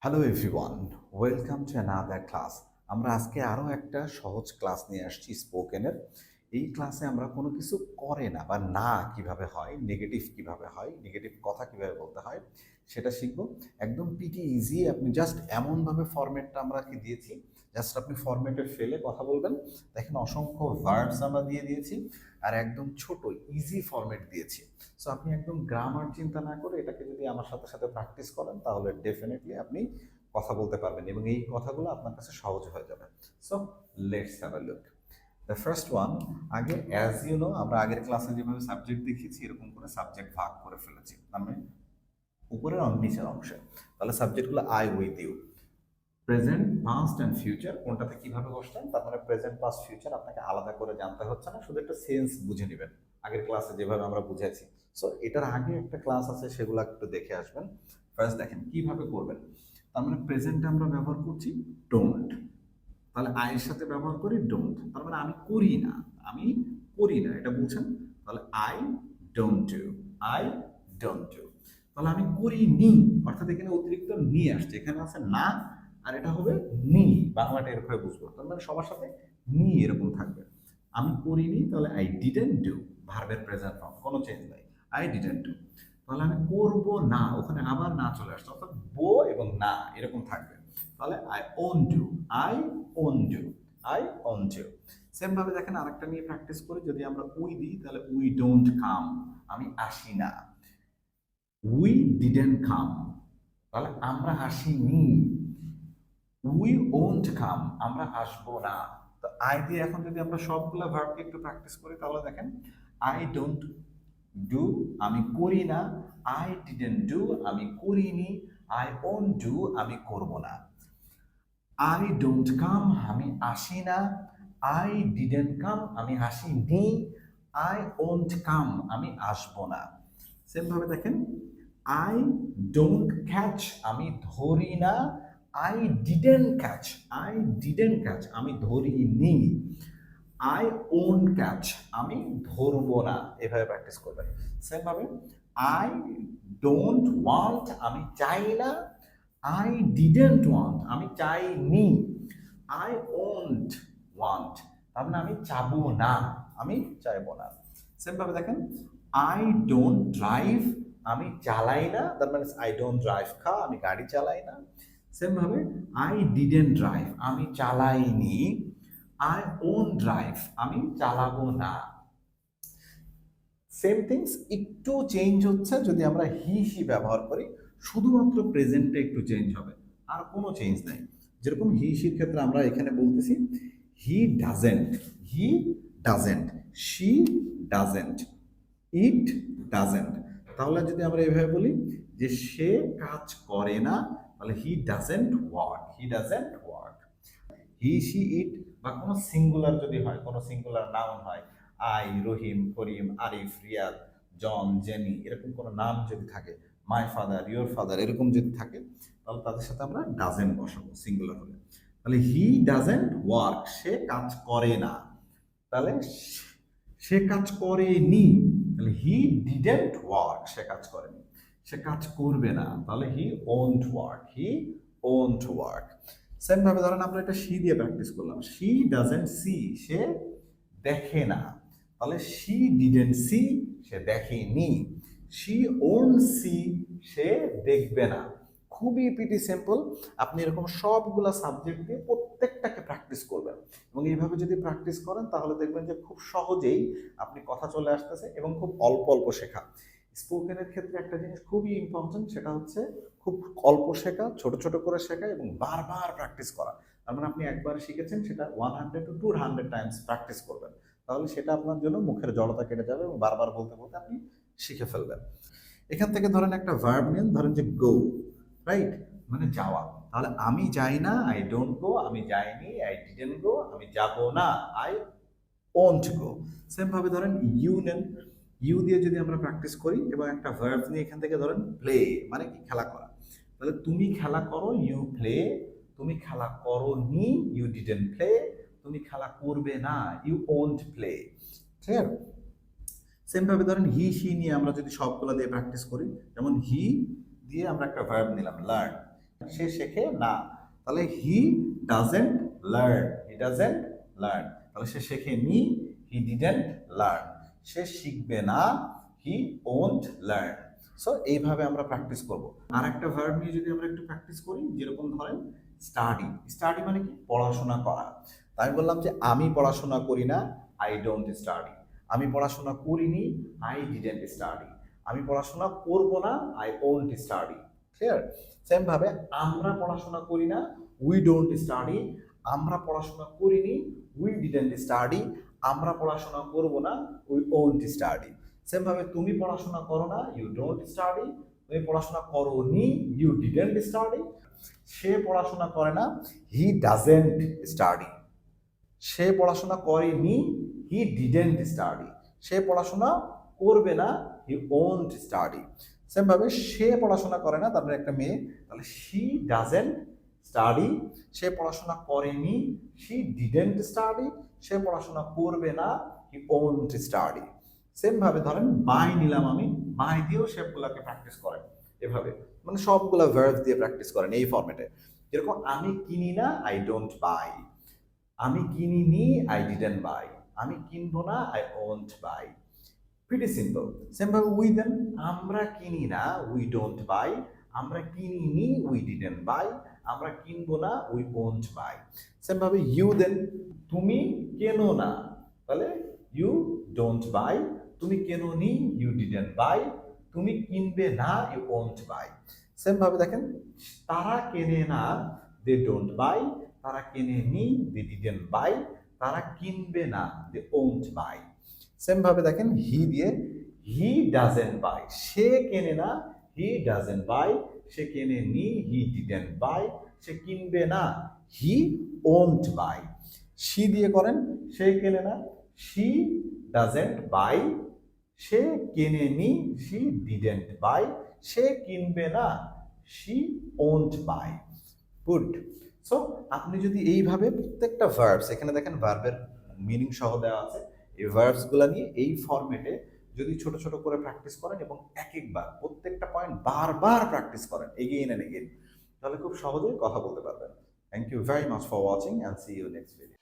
Hello everyone, welcome to another class. আমরা আজকে আরও একটা সহজ ক্লাস নিয়ে আসছি স্পোকেনের। এই ক্লাসে আমরা কোনো কিছু করে না বা না কিভাবে হয়, নেগেটিভ কিভাবে হয়, নেগেটিভ কথা কিভাবে বলতে হয় সেটা শিখবো। একদম পিটি ইজি। আপনি জাস্ট এমনভাবে ফরম্যাটটা আমরা কি দিয়েছি, জাস্ট আপনি ফরম্যাটে ফেলে কথা বলবেন। দেখেন অসংখ্য ভার্বস আমরা দিয়ে দিয়েছি আর একদম ছোট ইজি ফরম্যাট দিয়েছি। সো আপনি একদম গ্রামার চিন্তা না করে এটাকে যদি আমার সাথে সাথে প্র্যাকটিস করেন তাহলে ডেফিনেটলি আপনি কথা বলতে পারবেন এবং এই কথাগুলো আপনার কাছে সহজ হয়ে যাবে। So let's have a look. The first one, আগে অ্যাজ ইউ নো আমরা আগের ক্লাসে যেভাবে সাবজেক্ট দেখিয়েছি এরকম করে সাবজেক্ট ভাগ করে ফেলেছি, মানে উপরের নিচের অংশে। তাহলে সাবজেক্টগুলো I with you, present past and future কোনটাতে কিভাবে বসছেন, তার মানে প্রেজেন্ট পাস্ট ফিউচার আপনাকে আলাদা করে জানতে হচ্ছে না, শুধু একটা সেন্স বুঝে নেবেন আগের ক্লাসে যেভাবে আমরা বুঝেছি। সো এটার আগে একটা ক্লাস আছে, সেগুলো একটু দেখে আসবেন। ফার্স্ট দেখেন কিভাবে করবেন। তার মানে প্রেজেন্টে আমরা ব্যবহার করছি ডোন্ট, তাহলে আয়ের সাথে ব্যবহার করি ডোন্ট, তার মানে আমি করি না, আমি করি না, এটা বুঝছেন। তাহলে I don't do, I don't do. তাহলে আমি করিনি, অর্থাৎ এখানে অতিরিক্ত নি আসছে, এখানে আছে না আর এটা হবে নি, বাংলাটা এরকম বুঝবো। তার মানে সবার সাথে নি এরকম থাকবে। আমি করিনি, তাহলে আই ডিডেন্ট ডু, ভার্বের প্রেজেন্ট ফর্ম, কোনো চেঞ্জ নাই, আই ডিডেন্ট ডু। তাহলে আমি করবো না, ওখানে আবার না চলে আসছে, অর্থাৎ বো এবং না এরকম থাকবে। তাহলে I won't do, I won't do, I won't do. Same ভাবে দেখেন আরেকটা নিয়ে প্র্যাকটিস করি, যদি আমরা উই দিই তাহলে উই ডোন্ট কাম, আমি আসি না। উই ডিডেন্ট কাম, তাহলে আমরা আসিনি। উই ওন্ট কাম, আমরা আসবো না। তো আই দিয়ে এখন যদি আমরা সবগুলো ভার্বকে একটু প্র্যাকটিস করি তাহলে দেখেন আই ডোন্ট ডু, আমি করি না। আই ডিডেন্ট ডু, আমি করিনি। আই ওন্ট ডু, আমি করব না। আই ডোন্ট কাম, আমি আসি না। আই ডিডেন্ট কাম, আমি আসিনি। আই ওন্ট কাম, আমি আসবো না। সেম ভাবে দেখেন আই ডোন্ট ক্যাচ, আমি ধরি না। I didn't catch, I didn't catch, আমি ধরিনি। আই ওন্ট ক্যাচ, আমি ধরবো না। এভাবে প্র্যাকটিস করবেন। সেম ভাবে আই ডোন্ট ওয়ান্ট, আমি চাই না। আই ডিডেন্ট ওয়ান্ট, আমি চাইনি। আই ওন্ট ওয়ান্ট, তার মানে আমি চাবো না, আমি চাইবো না। সেম ভাবে দেখেন আই ডোন্ট ড্রাইভ, আমি চালাই না, তার মানে আই ডোন্ট ড্রাইভ খা, আমি গাড়ি চালাই না। সেম ভাবে আই ডিডেন্ট ড্রাইভ, আমি চালাইনি। আই ওন ড্রাইভ, আমি চালাবো না। সেম থিংস একটু চেঞ্জ হচ্ছে যদি আমরা হি হি ব্যবহার করি, শুধুমাত্র প্রেজেন্টে একটু চেঞ্জ হবে, আর কোনো চেঞ্জ নাই। যেরকম হি শির ক্ষেত্রে আমরা এখানে বলতেছি he doesn't, he doesn't, she doesn't, it doesn't. তাহলে যদি আমরা এভাবে বলি যে সে কাজ করে না, তাহলে he doesn't work, he doesn't work. He see it বা কোনো সিঙ্গুলার যদি হয়, কোনো সিঙ্গুলার নাউন হয়, I, Rahim, Karim, Arif, Riyad, John, Jenny, এরকম কোনো নাম যদি থাকে, মাই ফাদার, ইয়োর ফাদার, এরকম যদি থাকে তাহলে তাদের সাথে আমরা ডাজেন্ট বসাবো সিঙ্গুলার হলে। তাহলে হি ডাজেন্ট ওয়ার্ক, সে কাজ করে না। তাহলে সে কাজ করেনি, তাহলে হি ডিডেন্ট ওয়ার্ক, সে কাজ করেনি। সে কাজ করবে না, তাহলে হি won't work, he won't work. Same ভাবে ধরেন আমরা এটা সি দিয়ে প্র্যাকটিস করলাম, শি ডাজেন্ট সি, সে দেখে না। তাহলে শি ডিডেন্ট সি, সে দেখেনি। শি ওন্ট সি, সে দেখবে না। খুবই পিটি সিম্পল। আপনি এরকম সবগুলা সাবজেক্ট দিয়ে প্রত্যেকটাকে প্র্যাকটিস করবেন এবং এইভাবে যদি প্র্যাকটিস করেন তাহলে দেখবেন যে খুব সহজেই আপনি কথা চলে আসতেছে এবং খুব অল্প অল্প শেখা। স্পোকেনের ক্ষেত্রে একটা জিনিস খুবই ইম্পর্টেন্ট, সেটা হচ্ছে খুব অল্প শেখা, ছোট ছোট করে শেখা এবং বারবার প্র্যাকটিস করা। তার মানে আপনি একবার শিখেছেন, সেটা 100 to 200 টাইমস প্র্যাকটিস করবেন, তাহলে সেটা আপনার জন্য মুখের জড়তা কেটে যাবে এবং বারবার বলতে বলতে আপনি শিখে ফেলবেন। এখান থেকে ধরেন একটা ভার্ব নেন, ধরেন যে গো, রাইট, মানে যাওয়া। তাহলে আমি যাই না, আই ডোন্ট গো, আমি যাইনি, আই ডিডেন্ট গো, আমি যাব না, আই ওন্ট গো। সেম ভাবে ধরেন ইউ নেন, ইউ দিয়ে যদি আমরা প্র্যাকটিস করি এবং একটা ভার্ব নিয়ে এখান থেকে ধরেন প্লে, মানে কি খেলা করা। তাহলে তুমি খেলা করো, ইউ প্লে। তুমি খেলা করো নি, ইউ ডিডেন্ট প্লে। তুমি খেলা করবে না, ইউ ওন্ট প্লে। ঠিক আছে। সেম ভাবে ধরেন হি সি নিয়ে আমরা যদি সবগুলো দিয়ে প্র্যাকটিস করি, যেমন হি দিয়ে আমরা একটা ভার্ব নিলাম লার্ন, সে শেখে না, তাহলে he doesn't learn, he doesn't learn, তাহলে সে শেখেনি, হি ডিডেন্ট লার্ন, সে শিখবে না, হি ওন্ট লার্ন। সো এইভাবে আমরা প্র্যাকটিস করব। আর একটা ভার্ব নিয়ে যদি আমরা একটু প্র্যাকটিস করি, যেরকম ধরেন স্টাডি, স্টাডি মানে কি? পড়াশোনা করা। তাই বললাম যে আমি পড়াশোনা করি না, আই ডোন্ট স্টাডি। আমি পড়াশোনা করিনি, আই ডিডেন্ট স্টাডি। আমি পড়াশোনা করব না, I won't study. Clear? Same ভাবে আমরা পড়াশোনা করি না, উই ডোন্ট স্টাডি। আমরা পড়াশোনা করিনি, উই ডিডেন্ট স্টাডি। আমরা পড়াশোনা করব না, উই ওন্ট স্টাডি। সেম ভাবে তুমি পড়াশোনা করো না, ইউ ডোন্ট স্টাডি। তুমি পড়াশোনা করোনি, ইউ ডিডেন্ট স্টাডি। সে পড়াশোনা করে না, হি ডাজেন্ট স্টাডি। সে পড়াশোনা করেনি, হি ডিডেন্ট স্টাডি। সে পড়াশোনা করবে না, হি ওন্ট স্টাডি। সেম ভাবে সে পড়াশোনা করে না, তারপরে একটা মেয়ে, তাহলে শি ডাজেন্ট স্টাডি। সে পড়াশোনা করেনি, শি ডিডেন্ট স্টাডি। সে পড়াশোনা করবে না, হি ওন্ট স্টাডি। সেম ভাবে ধরেন বাই নিলাম আমি, বাই দিয়েও শেপগুলোকে প্র্যাকটিস করেন এভাবে, মানে সবগুলা ভার্ব দিয়ে প্র্যাকটিস করেন এই ফরম্যাটে। যেরকম আমি কিনি না, আই ডোন্ট বাই। আমি কিনিনি, আই ডিডেন্ট বাই। আমি কিনবো না, I won't buy. Pretty simple. Same ভাবে উই দেন, আমরা কিনি না, উই ডোন্ট বাই। আমরা কিনিনি, উই ডিডেন্ট বাই। আমরা কিনবো না, উই ওন্ট বাই। সেম ভাবে ইউ দেন, তুমি কেনো না, তাহলে ইউ ডোন্ট বাই। তুমি কেনোনি, ইউ ডিডেন্ট বাই। তুমি কিনবে না, ইউ ওন্ট বাই। সেম ভাবে দেখেন তারা কেনে না, দে ডোন্ট বাই। তারা কেনেনি, দে ডিডেন্ট বাই। তারা কিনবে না, দে ওন্ট বাই। সেম ভাবে দেখেন হি দিয়ে, হি ডাজেন্ট বাই। সে কেনে না, হি ডাজেন্ট বাই। সে কেনেনি, হি ডিডেন্ট বাই। সে কিনবে না, হি ওন্ট বাই। শি দিয়ে করেন, সে কেনে না, শি ডাজেন্ট বাই। সে কেনেনি, শি ডিডেন্ট বাই। সে কিনবে না, she won't buy. Good. So আপনি যদি এইভাবে প্রত্যেকটা ভার্বস, এখানে দেখেন ভার্বের মিনিং সহ দেওয়া আছে, এই ভার্বসগুলো নিয়ে এই ফরম্যাটে যদি ছোট ছোট করে প্র্যাকটিস করেন এবং এক একবার প্রত্যেকটা পয়েন্ট বারবার প্র্যাকটিস করেন এগেইন এন্ড এগেইন, তাহলে খুব সহজেই কথা বলতে পারবেন। Thank you very much for watching and see you next video.